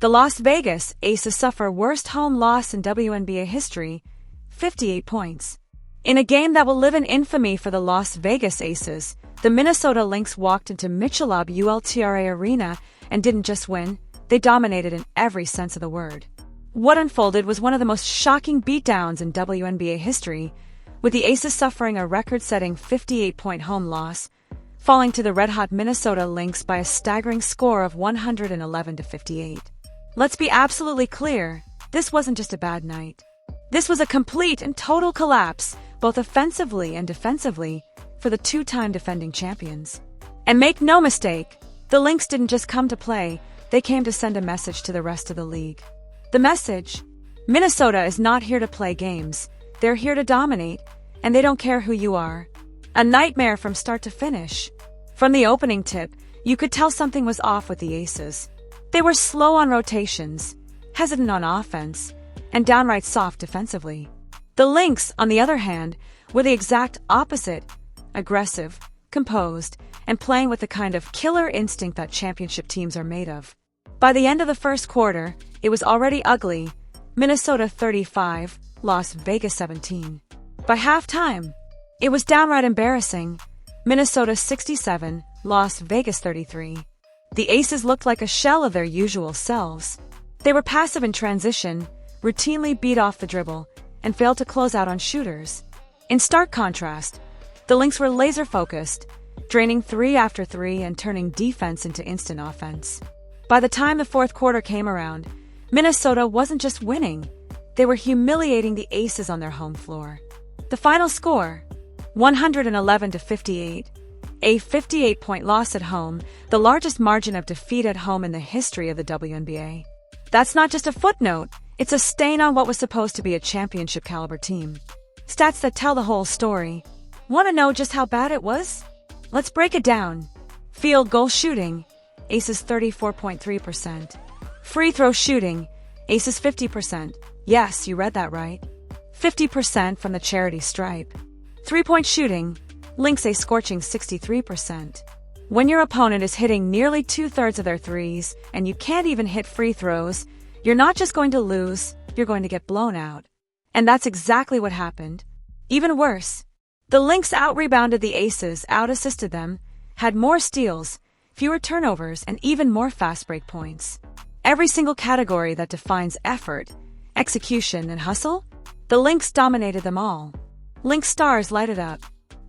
The Las Vegas Aces suffer worst home loss in WNBA history, 58 points. In a game that will live in infamy for the Las Vegas Aces, the Minnesota Lynx walked into Michelob ULTRA Arena and didn't just win, they dominated in every sense of the word. What unfolded was one of the most shocking beatdowns in WNBA history, with the Aces suffering a record-setting 58-point home loss, falling to the red-hot Minnesota Lynx by a staggering score of 111-58. Let's be absolutely clear, this wasn't just a bad night. This was a complete and total collapse, both offensively and defensively, for the two-time defending champions. And make no mistake, the Lynx didn't just come to play, they came to send a message to the rest of the league. The message? Minnesota is not here to play games, they're here to dominate, and they don't care who you are. A nightmare from start to finish. From the opening tip, you could tell something was off with the Aces. They were slow on rotations, hesitant on offense, and downright soft defensively. The Lynx, on the other hand, were the exact opposite, aggressive, composed, and playing with the kind of killer instinct that championship teams are made of. By the end of the first quarter, it was already ugly, Minnesota 35, Las Vegas 17. By halftime, it was downright embarrassing, Minnesota 67, Las Vegas 33. The Aces looked like a shell of their usual selves. They were passive in transition, routinely beat off the dribble, and failed to close out on shooters. In stark contrast, the Lynx were laser-focused, draining three after three and turning defense into instant offense. By the time the fourth quarter came around, Minnesota wasn't just winning, they were humiliating the Aces on their home floor. The final score, 111-58, a 58-point loss at home, the largest margin of defeat at home in the history of the WNBA. That's not just a footnote, it's a stain on what was supposed to be a championship-caliber team. Stats that tell the whole story. Want to know just how bad it was? Let's break it down. Field goal shooting, Aces 34.3%. Free throw shooting, Aces 50%. Yes, you read that right. 50% from the charity stripe. Three-point shooting, Lynx a scorching 63%. When your opponent is hitting nearly two-thirds of their threes and you can't even hit free throws, you're not just going to lose, you're going to get blown out. And that's exactly what happened. Even worse, the Lynx out-rebounded the Aces, out-assisted them, had more steals, fewer turnovers, and even more fast break points. Every single category that defines effort, execution, and hustle, the Lynx dominated them all. Lynx stars lighted up.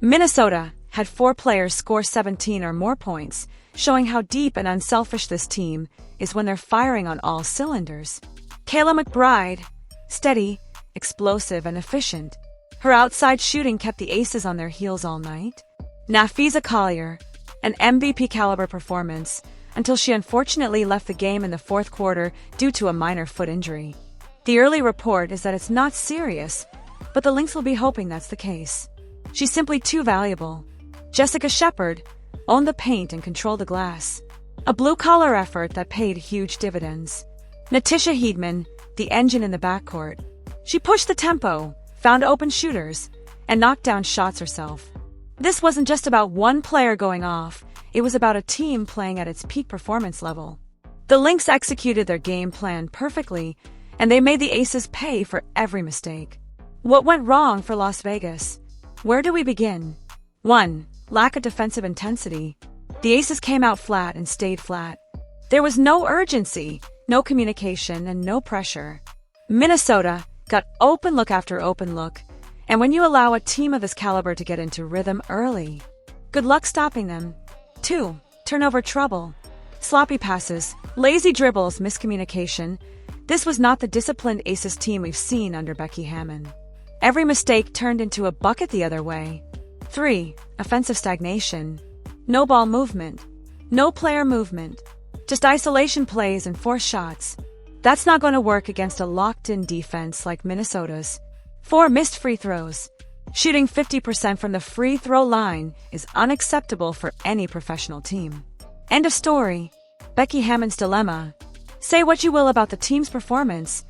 Minnesota had 4 players score 17 or more points, showing how deep and unselfish this team is when they're firing on all cylinders. Kayla McBride, steady, explosive, and efficient. Her outside shooting kept the Aces on their heels all night. Napheesa Collier, an MVP-caliber performance, until she unfortunately left the game in the fourth quarter due to a minor foot injury. The early report is that it's not serious, but the Lynx will be hoping that's the case. She's simply too valuable. Jessica Shepard owned the paint and controlled the glass. A blue-collar effort that paid huge dividends. Natisha Hiedeman, the engine in the backcourt. She pushed the tempo, found open shooters, and knocked down shots herself. This wasn't just about one player going off, it was about a team playing at its peak performance level. The Lynx executed their game plan perfectly, and they made the Aces pay for every mistake. What went wrong for Las Vegas? Where do we begin? 1. Lack of defensive intensity. The Aces came out flat and stayed flat. There was no urgency, no communication, and no pressure. Minnesota got open look after open look, and when you allow a team of this caliber to get into rhythm early, good luck stopping them. 2. Turnover trouble. Sloppy passes, lazy dribbles, miscommunication. This was not the disciplined Aces team we've seen under Becky Hammon. Every mistake turned into a bucket the other way. 3. Offensive stagnation. No ball movement. No player movement. Just isolation plays and forced shots. That's not going to work against a locked-in defense like Minnesota's. 4. Missed free throws. Shooting 50% from the free throw line is unacceptable for any professional team. End of story. Becky Hammon's dilemma. Say what you will about the team's performance,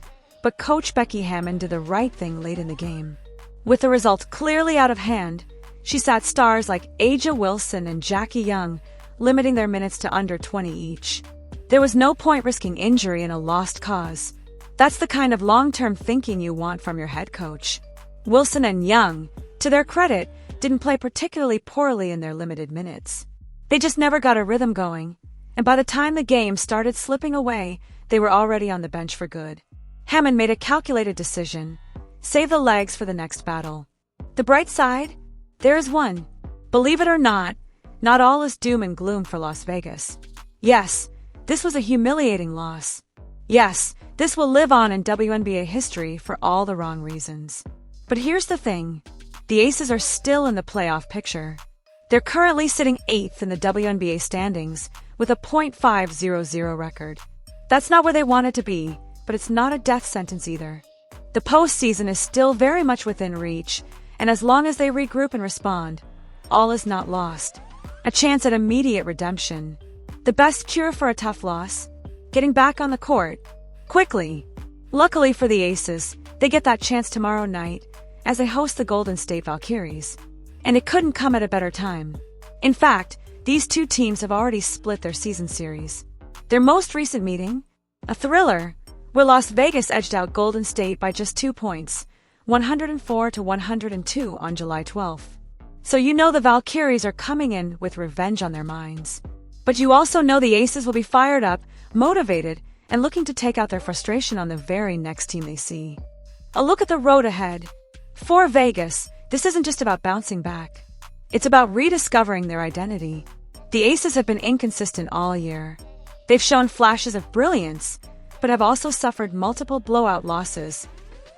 but Coach Becky Hammon did the right thing late in the game. With the results clearly out of hand, she sat stars like Aja Wilson and Jackie Young, limiting their minutes to under 20 each. There was no point risking injury in a lost cause. That's the kind of long-term thinking you want from your head coach. Wilson and Young, to their credit, didn't play particularly poorly in their limited minutes. They just never got a rhythm going, and by the time the game started slipping away, they were already on the bench for good. Hammon made a calculated decision: save the legs for the next battle. The bright side? There is one. Believe it or not all is doom and gloom for Las Vegas. Yes, this was a humiliating loss. Yes, this will live on in WNBA history for all the wrong reasons. But here's the thing. The Aces are still in the playoff picture. They're currently sitting 8th in the WNBA standings with a .500 record. That's not where they wanted to be, but it's not a death sentence either. The postseason is still very much within reach, and as long as they regroup and respond, all is not lost. A chance at immediate redemption. The best cure for a tough loss? Getting back on the court. Quickly. Luckily for the Aces, they get that chance tomorrow night as they host the Golden State Valkyries. And it couldn't come at a better time. In fact, these two teams have already split their season series. Their most recent meeting? A thriller, where Las Vegas edged out Golden State by just 2 points, 104-102 on July 12th. So you know the Valkyries are coming in with revenge on their minds. But you also know the Aces will be fired up, motivated, and looking to take out their frustration on the very next team they see. A look at the road ahead. For Vegas, this isn't just about bouncing back. It's about rediscovering their identity. The Aces have been inconsistent all year. They've shown flashes of brilliance, but have also suffered multiple blowout losses.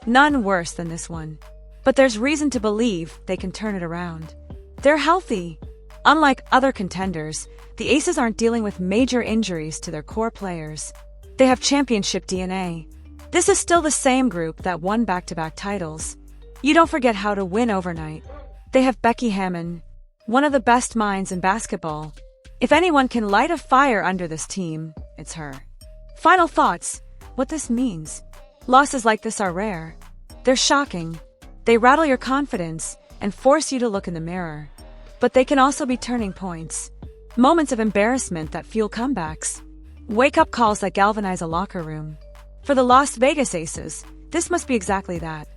None worse than this one. But there's reason to believe they can turn it around. They're healthy. Unlike other contenders, the Aces aren't dealing with major injuries to their core players. They have championship DNA. This is still the same group that won back-to-back titles. You don't forget how to win overnight. They have Becky Hammon, one of the best minds in basketball. If anyone can light a fire under this team, it's her. Final thoughts. What this means. Losses like this are rare. They're shocking. They rattle your confidence and force you to look in the mirror. But they can also be turning points. Moments of embarrassment that fuel comebacks. Wake-up calls that galvanize a locker room. For the Las Vegas Aces, this must be exactly that.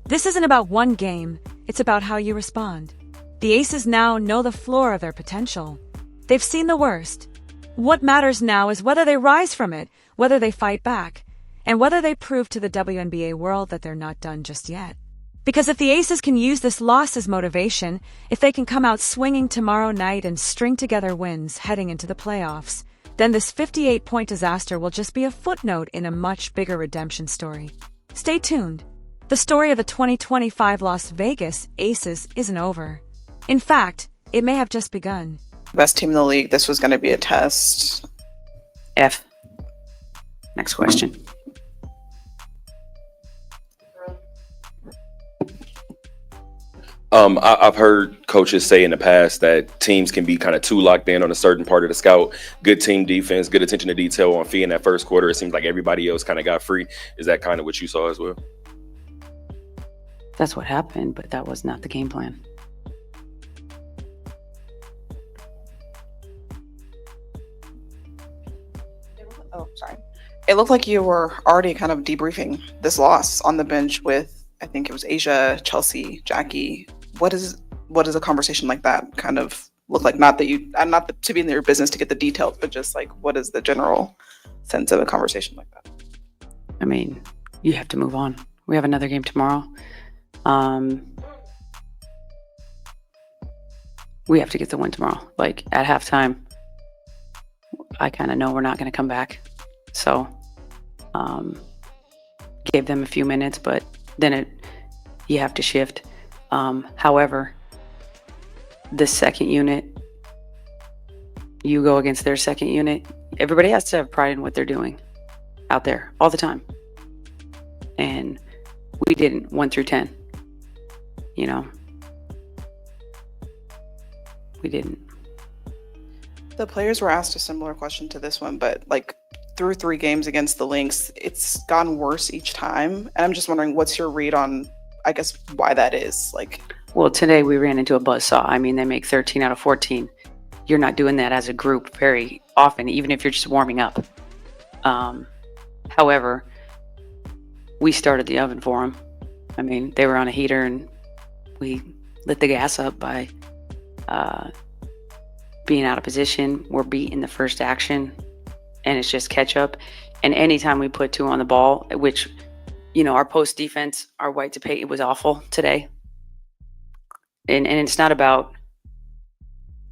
This isn't about one game, it's about how you respond. The Aces now know the floor of their potential. They've seen the worst. What matters now is whether they rise from it, whether they fight back, and whether they prove to the WNBA world that they're not done just yet. Because if the Aces can use this loss as motivation, if they can come out swinging tomorrow night and string together wins heading into the playoffs, then this 58-point disaster will just be a footnote in a much bigger redemption story. Stay tuned. The story of the 2025 Las Vegas Aces isn't over. In fact, it may have just begun. Best team in the league, this was going to be a test. F. Next question. I've heard coaches say in the past that teams can be kind of too locked in on a certain part of the scout. Good team defense, good attention to detail on Fee in that first quarter. It seems like everybody else kind of got free. Is that kind of what you saw as well? That's what happened, but that was not the game plan. Oh, sorry. It looked like you were already kind of debriefing this loss on the bench with, I think it was Asia, Chelsea, Jackie. What is a conversation like that kind of look like? Not to be in your business to get the details, but just like, what is the general sense of a conversation like that? I mean, you have to move on. We have another game tomorrow. We have to get the win tomorrow. Like at halftime, I kind of know we're not going to come back. So, gave them a few minutes, but then you have to shift. However, the second unit, you go against their second unit. Everybody has to have pride in what they're doing out there all the time. And we didn't 1 through 10. You know, we didn't. The players were asked a similar question to this one, but like through 3 games against the Lynx, it's gone worse each time. And I'm just wondering, what's your read on, I guess, why that is? Like, well, today we ran into a buzzsaw. I mean, they make 13 out of 14. You're not doing that as a group very often, even if you're just warming up. However, we started the oven for them. I mean, they were on a heater, and we lit the gas up by being out of position. We're beat in the first action, and it's just catch up. And anytime we put 2 on the ball, which, our post defense, our white to pay, it was awful today. And it's not about,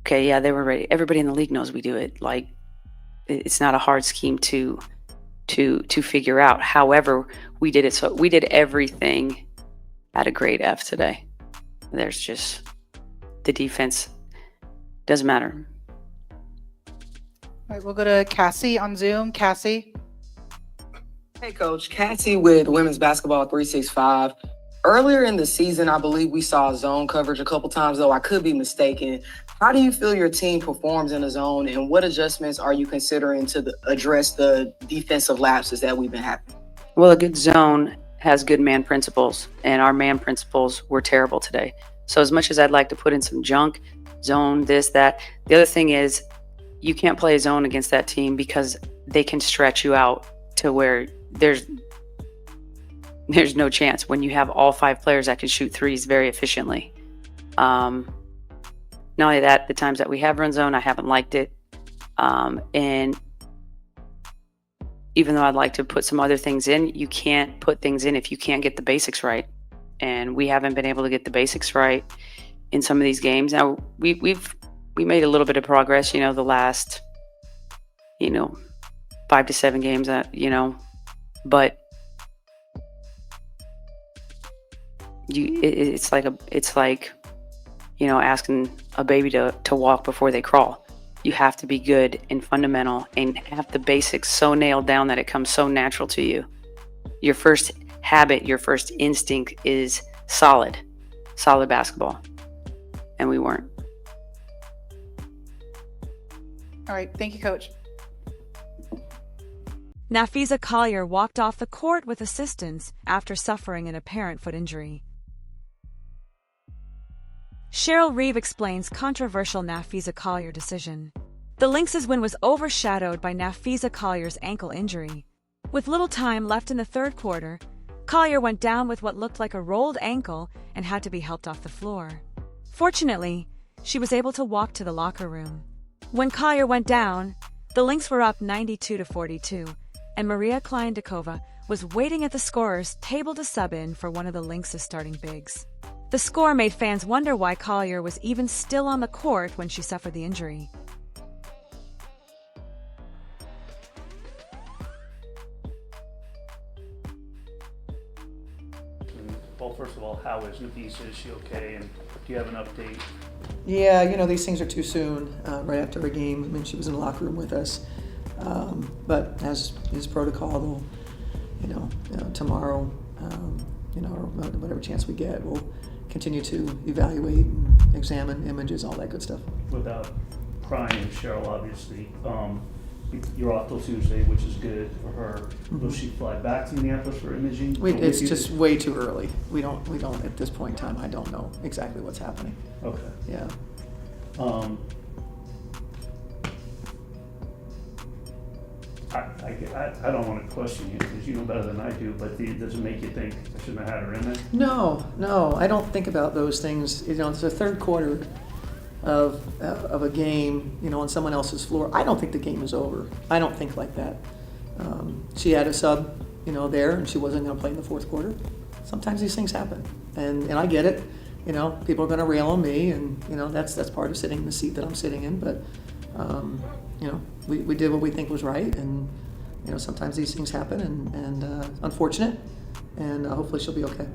okay, yeah, they were ready. Everybody in the league knows we do it. Like, it's not a hard scheme to figure out. However, we did it. So we did everything at a grade F today. There's just, the defense doesn't matter. All right, we'll go to Cassie on Zoom. Cassie. Hey, Coach. Cassie with Women's Basketball 365. Earlier in the season, I believe we saw zone coverage a couple times, though I could be mistaken. How do you feel your team performs in a zone, and what adjustments are you considering to address the defensive lapses that we've been having? Well, a good zone has good man principles, and our man principles were terrible today. So as much as I'd like to put in some junk, zone, this, that, the other thing is you can't play a zone against that team because they can stretch you out to where there's no chance when you have all 5 players that can shoot threes very efficiently. Not only that, the times that we have run zone, I haven't liked it. And even though I'd like to put some other things in, you can't put things in if you can't get the basics right. And we haven't been able to get the basics right in some of these games. Now, we made a little bit of progress, the last, 5 to 7 games, but it's like asking a baby to walk before they crawl. You have to be good and fundamental and have the basics so nailed down that it comes so natural to you. Your first habit, your first instinct is solid basketball, and we weren't. All right, thank you, Coach. Napheesa Collier walked off the court with assistance after suffering an apparent foot injury. Cheryl Reeve explains controversial Napheesa Collier decision. The Lynx's win was overshadowed by Napheesa Collier's ankle injury. With little time left in the third quarter, Collier went down with what looked like a rolled ankle and had to be helped off the floor. Fortunately, she was able to walk to the locker room. When Collier went down, the Lynx were up 92-42, and Maria Klein-Dekova was waiting at the scorer's table to sub in for one of the Lynx's starting bigs. The score made fans wonder why Collier was even still on the court when she suffered the injury. Well, first of all, how is Natisha? Is she okay? And do you have an update? Yeah, these things are too soon, right after a game. I mean, she was in the locker room with us. But as is protocol, they'll, tomorrow, or whatever chance we get, we'll continue to evaluate and examine images, all that good stuff. Without prying, Cheryl, obviously, you're off till Tuesday, which is good for her. Mm-hmm. Will she fly back to Minneapolis for imaging? It's just way too early. We don't at this point in time. I don't know exactly what's happening. Okay. Yeah. I don't want to question you because you know better than I do, but does it make you think I shouldn't have had her in there? No, I don't think about those things. It's the third quarter of a game, on someone else's floor. I don't think the game is over. I don't think like that. She had a sub, there, and she wasn't going to play in the fourth quarter. Sometimes these things happen, and I get it. People are going to rail on me, and that's part of sitting in the seat that I'm sitting in. But we did what we think was right, and sometimes these things happen, and unfortunate, and hopefully she'll be okay.